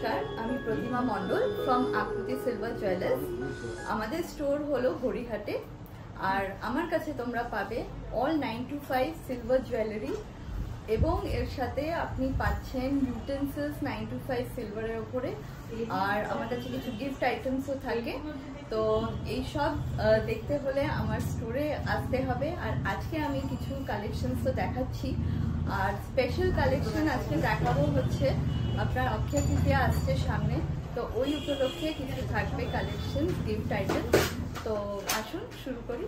নমস্কার, আমি প্রতিমা মণ্ডল ফ্রম আকৃতি সিলভার জুয়েলার্স। আমাদের স্টোর হলো গড়িয়াহাটে, আর আমার কাছে তোমরা পাবে অল 9 to 5 সিলভার জুয়েলারি এবং এর সাথে আপনি পাচ্ছেন ইউটেন্সিলস 9 to 5 সিলভারের উপরে, আর আমার কাছে কিছু গিফট আইটেমসও থাকে। তো এই সব দেখতে হলে আমার স্টোরে আসতে হবে। আর আজকে আমি কিছু কালেকশনসও দেখাচ্ছি, আর স্পেশাল কালেকশন আজকে দেখাবো হচ্ছে আপনার অক্ষয় তৃতীয়া আসছে সামনে, তো ওই উপলক্ষে কিছু থাকবে কালেকশন গিফট আইটেম। তো আসুন শুরু করি।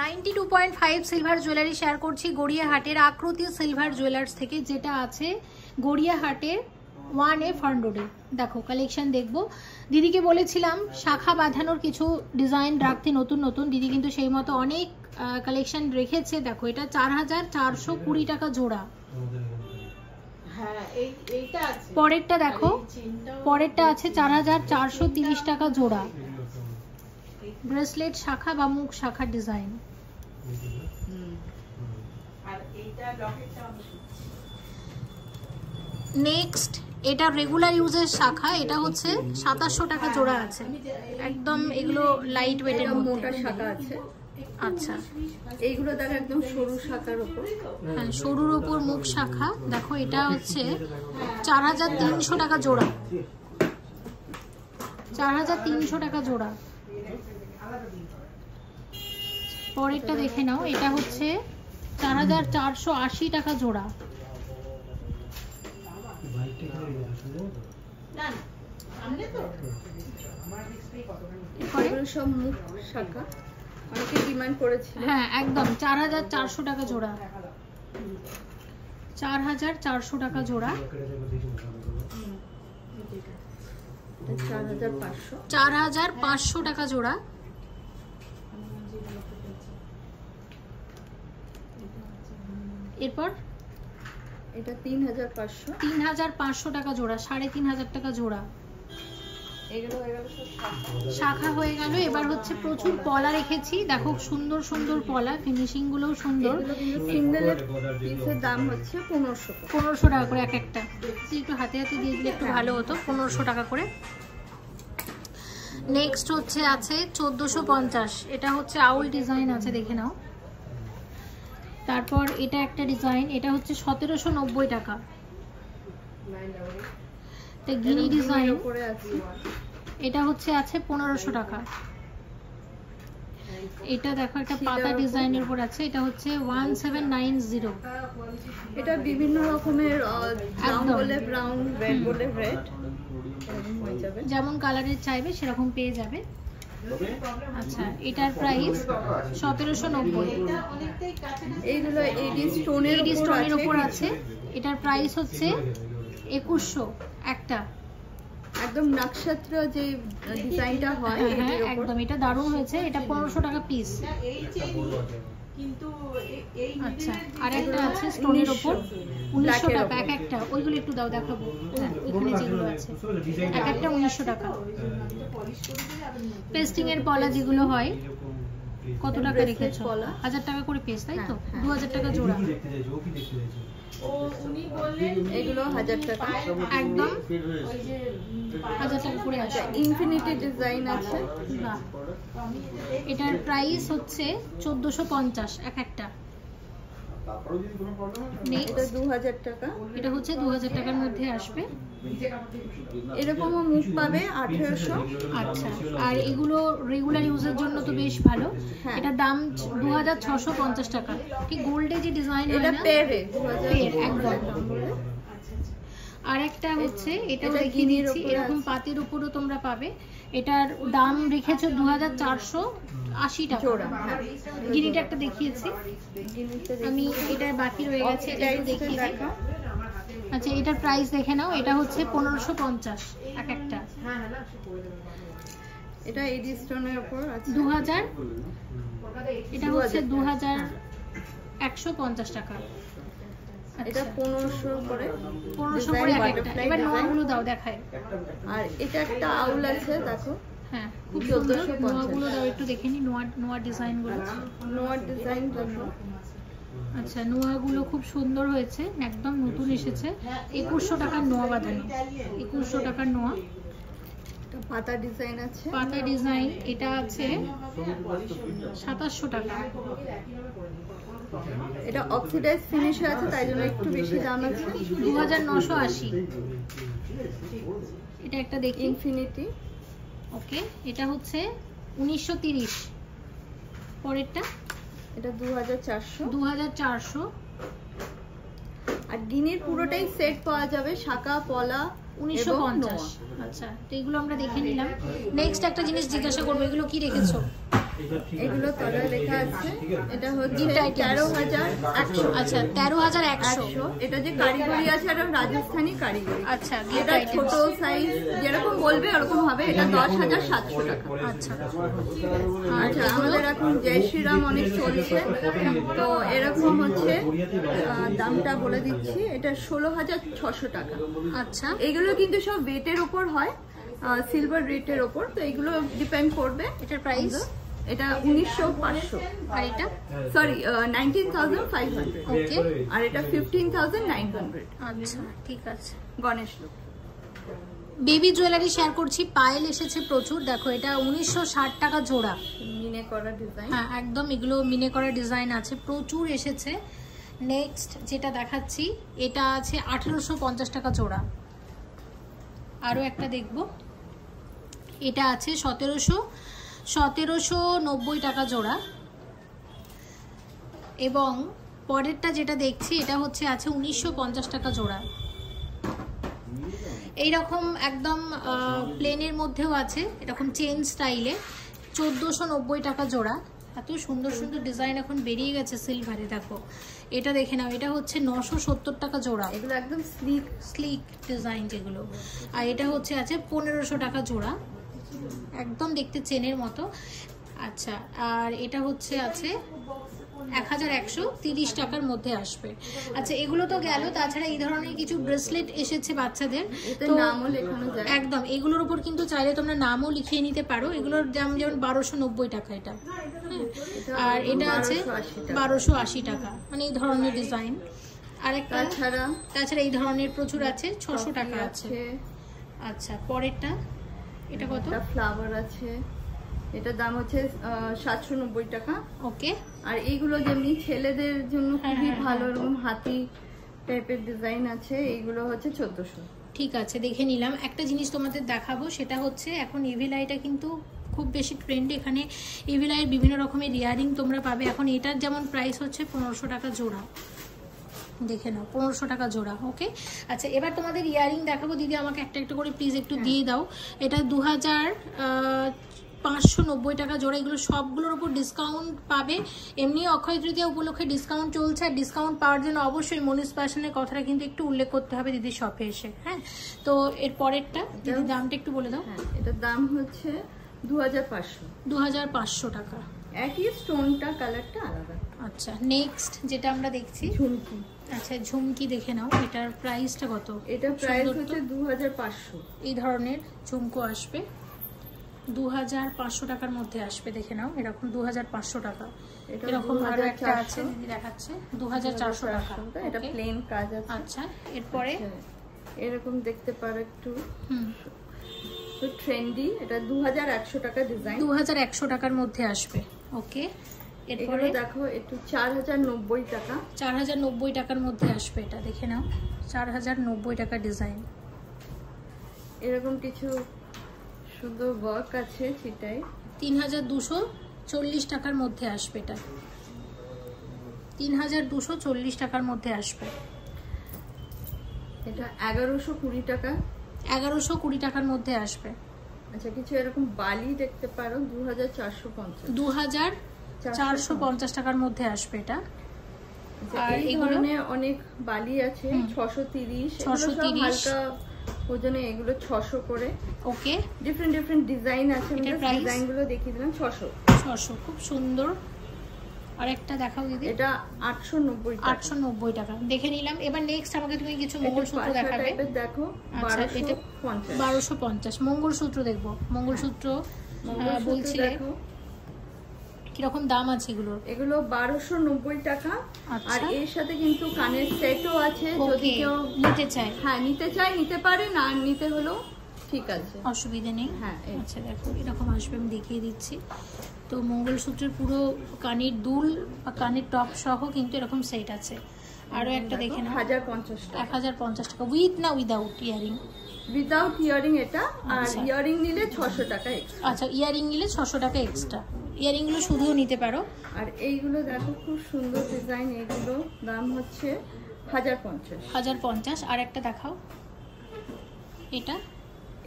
92.5 সিলভার জুয়েলারি শেয়ার করছি গড়িয়াহাটের আকৃতি সিলভার জুয়েলার্স থেকে, যেটা আছে গড়িয়াহাটের 1A ফার্ন রোডে। দেখো কালেকশন দেখবো। দিদিকে বলেছিলাম শাখা বাঁধানোর কিছু ডিজাইন রাখতে নতুন নতুন, দিদি কিন্তু সেই মতো অনেক কালেকশন রেখেছে। দেখো এটা 4420 টাকা জোড়া। পরেরটা দেখো, পরেরটা আছে 4430 টাকা জোড়া। ব্রেসলেট শাখা বা মুখ শাখার ডিজাইন। নেক্সট এটা রেগুলার ইউজের শাখা, এটা হচ্ছে 2700 টাকা জোড়া আছে। একদম এগুলো লাইট ওয়েটের মোটা শাখা আছে। আচ্ছা, এইগুলো দেখো একদম সরু শাখার উপর। হ্যাঁ, সরুর উপর মুখ শাখা। দেখো এটা হচ্ছে 4300 টাকা জোড়া। 4300 টাকা জোড়া। পরেরটা দেখে নাও, এটা হচ্ছে 4480 টাকা জোড়া। সব মুখ শাখা অনেকে ডিমান্ড করেছিল। হ্যাঁ একদম 4400 টাকা জোড়া। 4400 টাকা জোড়া। 4500 টাকা জোড়া। এরপর এটা 3500 টাকা জোড়া। 3500 টাকা জোড়া। এগুলো হয়ে গেল শাখা হয়ে গেল। এবার হচ্ছে প্রচুর পলা রেখেছি। দেখো সুন্দর সুন্দর পলা, ফিনিশিং গুলো সুন্দর। সিঙ্গেল পিসের দাম হচ্ছে 1500 টাকা করে এক একটা। একটু হাতে হাতে দিয়ে দিলে একটু ভালো হতো। 1500 টাকা করে। নেক্সট হচ্ছে আছে 1450। এটা হচ্ছে আউল ডিজাইন আছে, দেখে নাও। তারপর এটা একটা ডিজাইন, এটা হচ্ছে 1790 টাকা। গিনি ডিজাইন এটা হচ্ছে আছে 1500 টাকা। এটা দেখো একটা পাতা ডিজাইনের উপর আছে, এটা হচ্ছে 1790। এটা বিভিন্ন রকমের ব্রাউন বলে ব্রাউন, রেড বলে রেড, যেমন কালারের চাইবে সেরকম পেয়ে যাবে। আচ্ছা, এটার প্রাইস 1790। এইগুলো এডি স্টোনের উপর আছে। এটার প্রাইস হচ্ছে 2100 একটা। একদম নকশাত্র যে ডিজাইনটা হয়, হ্যাঁ একদম এটা দারুণ হয়েছে। এটা 1500 টাকা পিস। আচ্ছা, আর একটা আছে স্টোনের উপর 1900 টাকা এক একটা। ওইগুলো একটু দাও, দেখাবো। হ্যাঁ, ওইখানে যেগুলো আছে এক একটা 1900 টাকা। পেস্টিং এর পলা যেগুলো হয়, কত টাকা রেখেছো? 1000 টাকা করে পিস, তাই তো? 2000 টাকা জোড়া। এগুলো 1000 টাকা একদম 1000 টাকা করে আছে। ইনফিনিটি ডিজাইন আছে। না, এটার প্রাইস হচ্ছে 1450 এক একটা। এটা 2000 টাকা। এটা হচ্ছে 2000 টাকার মধ্যে আসবে। এরকমও মুখ পাবে 1800। আচ্ছা, আর এগুলো রেগুলার ইউজের জন্য তো বেশ ভালো। এটার দাম 2650 টাকা। ঠিক গোল্ডে যে ডিজাইন হয় না, এটা পেরে একদম। আর একটা হচ্ছে এটাও দেখিয়ে দিচ্ছি, এরকম পাতের উপরও তোমরা পাবে। এটার দাম রেখেছো 2480 টাকা। গিনিটা একটা দেখিয়েছি আমি, এটা বাকি রয়ে গেছে, এটা একটু দেখিয়ে দিই। আচ্ছা, এটার প্রাইস দেখে নাও। এটা হচ্ছে 1550 এক একটা। এটা এডি স্টোনের উপর আছে 2000। এটা হচ্ছে 2150 টাকা। এটা 1500 করে একটা। এবার নোয়াগুলো দাও, দেখায়। আর এটা একটা আউল আছে, দেখো। হ্যাঁ, খুব সুন্দর। নোয়াগুলো দাও একটু দেখে নি। নোয়া ডিজাইন গুলো, নোয়া ডিজাইন দেখো। আচ্ছা, নোয়াগুলো খুব সুন্দর হয়েছে, একদম নতুন এসেছে। 2100 টাকার নোয়া বাঁধানো, 2100 টাকার নোয়া। পাতা ডিজাইন আছে, পাতা ডিজাইন এটা আছে 2700 টাকা। এটা অক্সিডাইজ ফিনিশ আছে, তাই জন্য একটু বেশি দাম আছে। 2980। এটা একটা দেখি, ইনফিনিটি। ওকে, এটা হচ্ছে 1930। পরেরটা এটা 2400। 2400। আর ডিনের পুরোটাই সেট পাওয়া যাবে, শাখা পলা 1950। আচ্ছা, তো এগুলো আমরা দেখে নিলাম। নেক্সট একটা জিনিস জিজ্ঞাসা করবো, এগুলো কি রেখেছো? এগুলো তলায় লেখা আছে, এটা হচ্ছে 13100। আচ্ছা, 13100। এটা যে কারিগরি আছে, এটা রাজস্থানী কারিগরি। আচ্ছা, এটা ছোট সাইজ যেরকম বলবে এরকম হবে। এটা 10700 টাকা। আচ্ছা আচ্ছা, আমাদের এখন জয় শ্রীরাম অনেক চলছে, তো এরকম হচ্ছে দামটা বলে দিচ্ছি। এটা 16600 টাকা। আচ্ছা, এগুলো কিন্তু সব ওয়েটের উপর হয়, সিলভার রেটের উপর, তো এগুলো ডিপেন্ড করবে। এটার প্রাইস এটা 19500। আর এটা সরি 19500। ওকে, আর এটা 15900। আচ্ছা ঠিক আছে। গণেশ লোক বেবি জুয়েলারি শেয়ার করছি। পায়েল এসেছে প্রচুর, দেখো এটা 1960 টাকা জোড়া, মিনে করা ডিজাইন। হ্যাঁ একদম, এগুলো মিনে করা ডিজাইন আছে, প্রচুর এসেছে। নেক্সট যেটা দেখাচ্ছি, এটা আছে 1850 টাকা জোড়া। আরও একটা দেখব, এটা আছে 1790 টাকা জোড়া। এবং পরেরটা যেটা দেখছি, এটা হচ্ছে আছে 1950 টাকা জোড়া। এইরকম একদম প্লেনের মধ্যেও আছে, এরকম চেন স্টাইলে 1490 টাকা জোড়া। এত সুন্দর সুন্দর ডিজাইন এখন বেরিয়ে গেছে সিলভারে, দেখো এটা দেখে নাও। এটা হচ্ছে 970 টাকা জোড়া, এগুলো একদম স্লিক স্লিক ডিজাইন যেগুলো। আর এটা হচ্ছে আছে 1500 টাকা জোড়া, একদম দেখতে চেনের মতো। আচ্ছা, আর এটা হচ্ছে আছে 1130 টাকার মধ্যে আসবে। আচ্ছা, এগুলো তো গেল। তাছাড়া এই ধরনের কিছু ব্রেসলেট এসেছে বাচ্চাদের, তো নামও লেখানো যায় একদম। এগুলোর উপর কিন্তু চাইলে তোমরা নামও লিখিয়ে নিতে পারো। এগুলোর দাম যেমন 1290 টাকা এটা, আর এটা আছে 1280 টাকা, মানে এই ধরনের ডিজাইন। আরেকটা তাছাড়া এই ধরনের প্রচুর আছে, 600 টাকা আছে। আচ্ছা, পরেরটা এটা কত? ফ্লাওয়ার আছে, এটার দাম হচ্ছে 790 টাকা। ওকে, আর এইগুলো যেমনি ছেলেদের জন্য খুবই ভালো, এরকম হাতি টাইপের ডিজাইন আছে, এইগুলো হচ্ছে 1400। ঠিক আছে, দেখে নিলাম। একটা জিনিস তোমাদের দেখাবো, সেটা হচ্ছে এখন ইভিলাইটা কিন্তু খুব বেশি ট্রেন্ড। এখানে ইভিলাইয়ের বিভিন্ন রকমের ইয়ারিং তোমরা পাবে। এখন এটার যেমন প্রাইস হচ্ছে 1500 টাকা জোড়া, দেখে নাও 1500 টাকা জোড়া। ওকে, আচ্ছা এবার তোমাদের ইয়ারিং দেখাবো। দিদি আমাকে একটা একটা করে প্লিজ একটু দিয়ে দাও। এটা 2590 টাকা জোড়া। এগুলো সবগুলোর উপর ডিসকাউন্ট পাবে। এমনি অক্ষয় তৃতীয়া উপলক্ষে ডিসকাউন্ট চলছে, আর ডিসকাউন্ট পাওয়ার জন্য অবশ্যই মনীষ ফ্যাশনের কথাটা কিন্তু একটু উল্লেখ করতে হবে দিদির শপে এসে। হ্যাঁ, তো এর পরেরটা দিদি দামটা একটু বলে দাও। এটার দাম হচ্ছে 2500 টাকা। একই স্টোনটা, কালারটা আলাদা। আচ্ছা, নেক্সট যেটা আমরা দেখছি ঝুমকি। আচ্ছা, ঝুমকি দেখে নাও। এটার প্রাইসটা কত? এটা প্রাইস হচ্ছে 2500। এই ধরনের ঝুমকো আসবে 2500 টাকার মধ্যে আসবে, দেখে নাও। এরকম 2500 টাকা। এরকম আরো একটা আছে দিদি দেখাচ্ছে 2400 টাকা। এটা প্লেন কাজ আছে। আচ্ছা, এরপরে এরকম দেখতে পারো একটু তো ট্রেন্ডি, এটা 2100 টাকা ডিজাইন, 2100 টাকার মধ্যে আসবে। ওকে, এরপরে দেখো একটু 4090 টাকা, 4090 টাকার মধ্যে আসবে। এটা দেখে নাও, 4090 টাকা ডিজাইন। এরকম কিছু সুন্দর ওয়ার্ক আছে, সেটাই 3240 টাকার মধ্যে আসবে। এটা 3240 টাকার মধ্যে আসবে। এটা 1120 টাকা, 1120 টাকার মধ্যে আসবে। আচ্ছা, কিছু এরকম বালি দেখতে পারো 2450 টাকার মধ্যে আসবে এটা। আর এই ধরনের অনেক বালি আছে 630, হালকা ওজনে, এগুলো 600 করে। ওকে, ডিফারেন্ট ডিজাইন আছে, ডিজাইনগুলো দেখিয়ে দিলাম। 600 খুব সুন্দর। আরেকটা দেখাও দিদি। এটা 890 টাকা। দেখে নিলাম। এবার নেক্সট আমাকে তুমি কিছু মঙ্গলসূত্র দেখাবে। দেখো, আচ্ছা, এটা 1250 মঙ্গলসূত্র দেখবো। মঙ্গলসূত্র বলছিলে কিরকম দাম আছে এগুলোর? এগুলো 1290 টাকা। আর এর সাথে কিন্তু কানের সেটও আছে, যদি কেউ নিতে চায়। হ্যাঁ নিতে চায় নিতে পারে, না নিতে হলো ঠিক আছে, অসুবিধা নেই। হ্যাঁ আচ্ছা দেখো এরকম আসবে, আমি দেখিয়ে দিচ্ছি। তো মঙ্গলসূত্রের পুরো কানের দুল বা কানের টপ সহ কিন্তু এরকম সেট আছে। আরো একটা দেখে নাও, 1050 টাকা। 1050 টাকা উইথ না উইদাউট ইয়ারিং? উইদাউট ইয়ারিং এটা, আর ইয়ারিং নিলে 600 টাকা এক্সট্রা। আচ্ছা ইয়ারিং নিলে 600 টাকা এক্সট্রা, ইয়ারিং গুলো শুধুও নিতে পারো। আর এইগুলো দেখো খুব সুন্দর ডিজাইন, এগুলো দাম হচ্ছে 1050। 1050। আর একটা দেখাও, এটা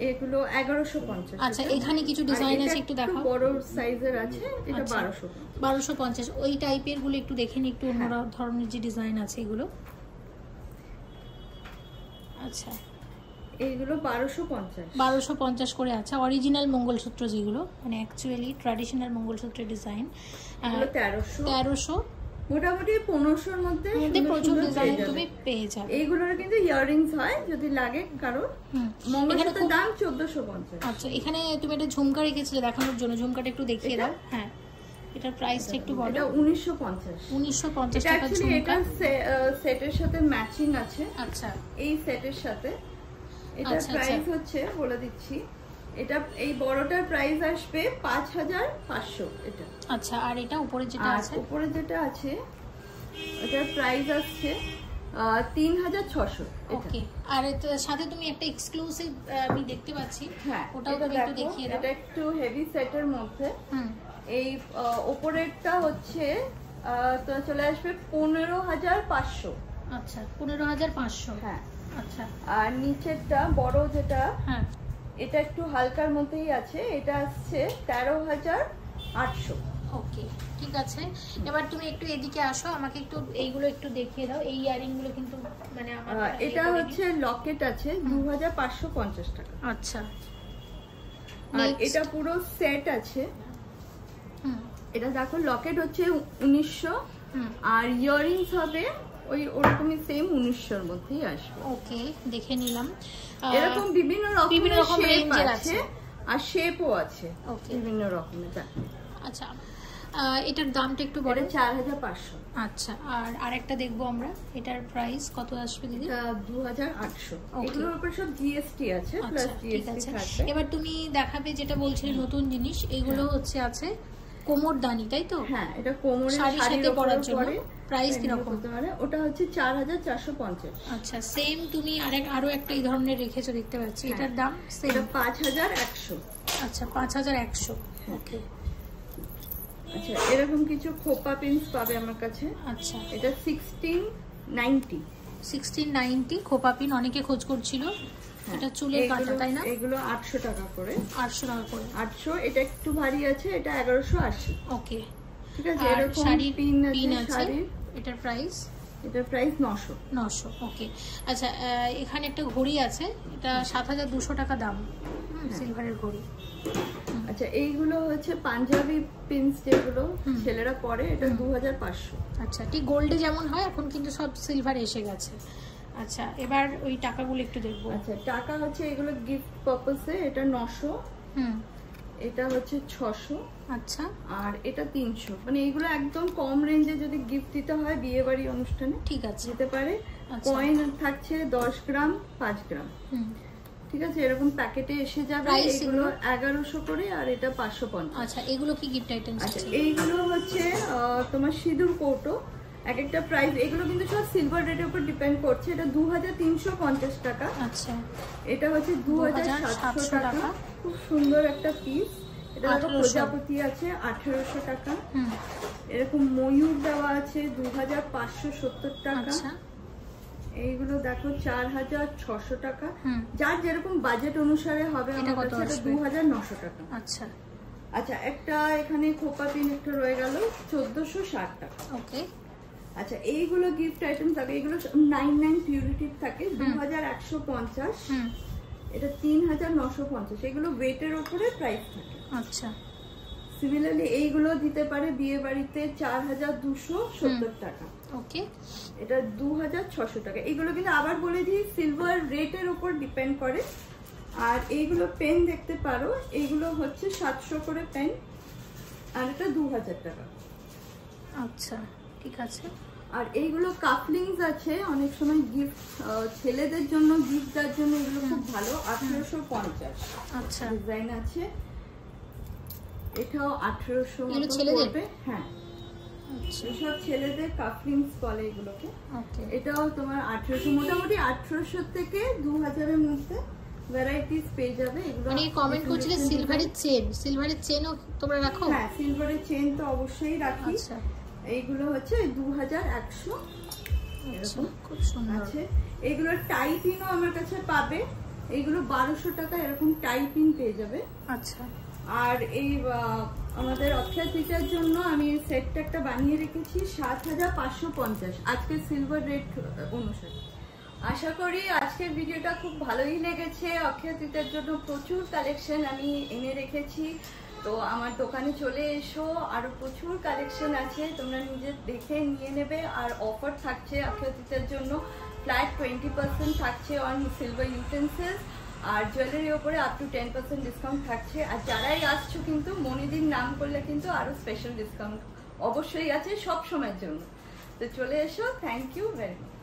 এগুলো 1150। আচ্ছা এখানে কিছু ডিজাইন আছে, একটু দেখাও। বড় সাইজের আছে, এটা 1250। ওই টাইপের গুলো একটু দেখে নি, একটু অন্য ধরনের যে ডিজাইন আছে এগুলো। আচ্ছা এইগুলো 1250। 1250 করে আছে। অরিজিনাল মঙ্গলসূত্র যেগুলো, মানে অ্যাকচুয়ালি ট্র্যাডিশনাল মঙ্গলসূত্রের ডিজাইন, 1300। মোটামুটি 1500-র মধ্যে প্রচুর ডিজাইন তুমি পেয়ে যাবে। এইগুলোর কিন্তু ইয়ারিংস হয়, যদি লাগে কারো। মঙ্গলসূত্রের দাম 1450। আচ্ছা এখানে তুমি একটা ঝুমকা রেখেছিলে দেখানোর জন্য, ঝুমকাটা একটু দেখিয়ে দাও। হ্যাঁ এটার প্রাইসটা একটু বলো। এটা 1950। 1950 টাকা ঝুমকা। এটা সেটের সাথে ম্যাচিং আছে। আচ্ছা এই সেটের সাথে এটার প্রাইস হচ্ছে, বলে দিচ্ছি, এটা এই বড়টার প্রাইস আসবে 5500 এটা। আচ্ছা আর এটা উপরে যেটা আছে? উপরে যেটা আছে এটার প্রাইস আসছে 3600। ওকে। আর এর সাথে তুমি একটা এক্সক্লুসিভ আমি দেখতে পাচ্ছি, হ্যাঁ ওটাও তুমি একটু দেখিয়ে দাও। এটা একটু হেভি সেটের মধ্যে। এই উপরেরটা হচ্ছে তো চলে আসবে 15500। আচ্ছা 15500। হ্যাঁ আচ্ছা। আর নিচেরটা বড় যেটা, হ্যাঁ এটা একটু হালকার মধ্যেই আছে, এটা আসছে 13800। ওকে ঠিক আছে। এবার তুমি একটু এদিকে আসো, আমাকে একটু এইগুলো একটু দেখিয়ে দাও। এই ইয়ারিং গুলো কিন্তু মানে আমার এটা হচ্ছে লকেট আছে 2550 টাকা। আচ্ছা আর এটা পুরো সেট আছে। এটা দেখো লকেট হচ্ছে 1900, আর ইয়ারিংস হবে ওই ওরকমই সেম 1900-র মধ্যেই আসবে। ওকে দেখে নিলাম। এরকম বিভিন্ন রকম রেঞ্জের আছে, আর শেপও আছে বিভিন্ন রকমের। আচ্ছা এটার দামটা একটু বড়, 4500। আচ্ছা আর আরেকটা দেখবো আমরা, এটার প্রাইস কত আসবে দিদি? 2800। এগুলোর উপর সব জিএসটি আছে, প্লাস জিএসটি থাকবে। এবার তুমি দেখাবে যেটা বলছিলে নতুন জিনিস, এগুলো হচ্ছে আছে কোমরদানি, তাই তো? হ্যাঁ এটা কোমরে শাড়ির সাথে পরার জন্য। প্রাইস কি রকম? ওটা হচ্ছে 4450। আচ্ছা সেম তুমি আরো একটা এই ধরনের রেখেছো দেখতে পাচ্ছি, এটার দাম সেম 5100। আচ্ছা 5100। ওকে। আচ্ছা এরকম কিছু খোপা পিনস পাবে আমার কাছে। আচ্ছা এটা 1690 খোপা পিন, অনেকে খোঁজ করছিল। এটা চুলের কাটা তাই না? এগুলো 800 টাকা করে। 800 টাকা করে। 800। এটা একটু ভারী আছে, এটা 1180। ওকে ঠিক আছে। এরকম পিন আছে। এটার প্রাইস? এটার প্রাইস 900। ওকে। আচ্ছা এখানে একটা ঘড়ি আছে, এটা 7200 টাকা দাম, সিলভারের ঘড়ি। আচ্ছা এইগুলো হচ্ছে পাঞ্জাবি পিনস যেগুলো ছেলেরা পরে, এটা 2500। আচ্ছা ঠিক গোল্ডে যেমন হয় এখন কিন্তু সব সিলভার এসে গেছে। আচ্ছা এবার ওই টাকাগুলো একটু দেখবো। আচ্ছা টাকা হচ্ছে এগুলো গিফট পারপাসে, এটা 900। এটা হচ্ছে 600। আচ্ছা আর এটা 300। মানে এইগুলো একদম কম রেঞ্জে যদি গিফট দিতে হয় বিয়ে বাড়ি অনুষ্ঠানে ঠিক আছে দিতে পারে। কয়েন থাকছে 10 গ্রাম 5 গ্রাম। ঠিক আছে, এরকম প্যাকেটে এসে যাবে। এগুলো 1100 করে, আর এটা 550। আচ্ছা এগুলো কি গিফট আইটেমস আছে? এইগুলো হচ্ছে তোমার সিঁদুর কৌটো, এক একটা প্রাইস। এগুলো কিন্তু সব সিলভার রেটের উপর ডিপেন্ড করছে। এটা 2350 টাকা। আচ্ছা এটা হচ্ছে 2700 টাকা। খুব সুন্দর একটা পিস। এটা প্রজাপতি আছে 1800 টাকা। এরকম ময়ূর দেওয়া আছে 2570 টাকা। এইগুলো দেখো 4600 টাকা। যার যেরকম বাজেট অনুসারে হবে। আমার কাছে এটা 2900 টাকা। আচ্ছা আচ্ছা একটা এখানে খোপা পিন একটা রয়ে গেল 1460 টাকা। ওকে। আচ্ছা এইগুলো গিফট আইটেম থাকে, এগুলো 99 পিউরিটি থাকে 2150। এটা 3950। এগুলো ওয়েটের উপরে প্রাইস থাকে। আচ্ছা সিমিলারলি এইগুলো দিতে পারে বিয়ে বাড়িতে 4270 টাকা। ওকে। এটা 2600 টাকা। এগুলো কিন্তু আবার বলে দিই সিলভার রেটের উপর ডিপেন্ড করে। আর এইগুলো পেন দেখতে পারো, এইগুলো হচ্ছে 700 করে পেন। আর এটা 2000 টাকা। আচ্ছা ঠিক আছে। আর এইগুলো কাফলিংস আছে, অনেক সময় গিফট ছেলেদের জন্য গিফট দেওয়ার জন্য এগুলো খুব ভালো। 1850। আচ্ছা ডিজাইন আছে, এটাও 1800 এগুলো ছেলেদের? হ্যাঁ আচ্ছা এসব ছেলেদের কাফলিংস বলে এগুলোকে। ওকে এটাও তোমার 1800, মোটামুটি 1800 থেকে 2000 এর মধ্যে ভ্যারাইটিস পেয়ে যাবে। এগুলো মানে কমেন্ট করছিলে সিলভারের চেনও তোমরা রাখো? হ্যাঁ সিলভারের চেন তো অবশ্যই রাখি। আচ্ছা এইগুলো হচ্ছে 2100। আচ্ছা খুব সুন্দর আছে। এগুলো টাইপিনও আমার কাছে পাবে, এইগুলো 1200 টাকা এরকম টাইপিং পেয়ে যাবে। আচ্ছা আর এই আমাদের অক্ষয় তৃতীয়ার জন্য আমি সেটটা একটা বানিয়ে রেখেছি 7550 আজকে সিলভার রেট অনুসারে। আশা করি আজকের ভিডিওটা খুব ভালোই লেগেছে। অক্ষয় তৃতীয়ার জন্য প্রচুর কালেকশন আমি এনে রেখেছি, তো আমার দোকানে চলে এসো, আরো প্রচুর কালেকশন আছে, তোমরা নিজে দেখে নিয়ে নেবে। আর অফার থাকছে অক্ষয় তৃতীয়ার জন্য, ফ্ল্যাট 20% থাকছে অন সিলভার ইউটেন্সিলস, আর জুয়েলারির ওপরে আপ টু 10% ডিসকাউন্ট থাকছে। আর যারাই আসছো কিন্তু মনিদির নাম করলে কিন্তু আরো স্পেশাল ডিসকাউন্ট অবশ্যই আছে সব সময়ের জন্য। তো চলে এসো। Thank you very much.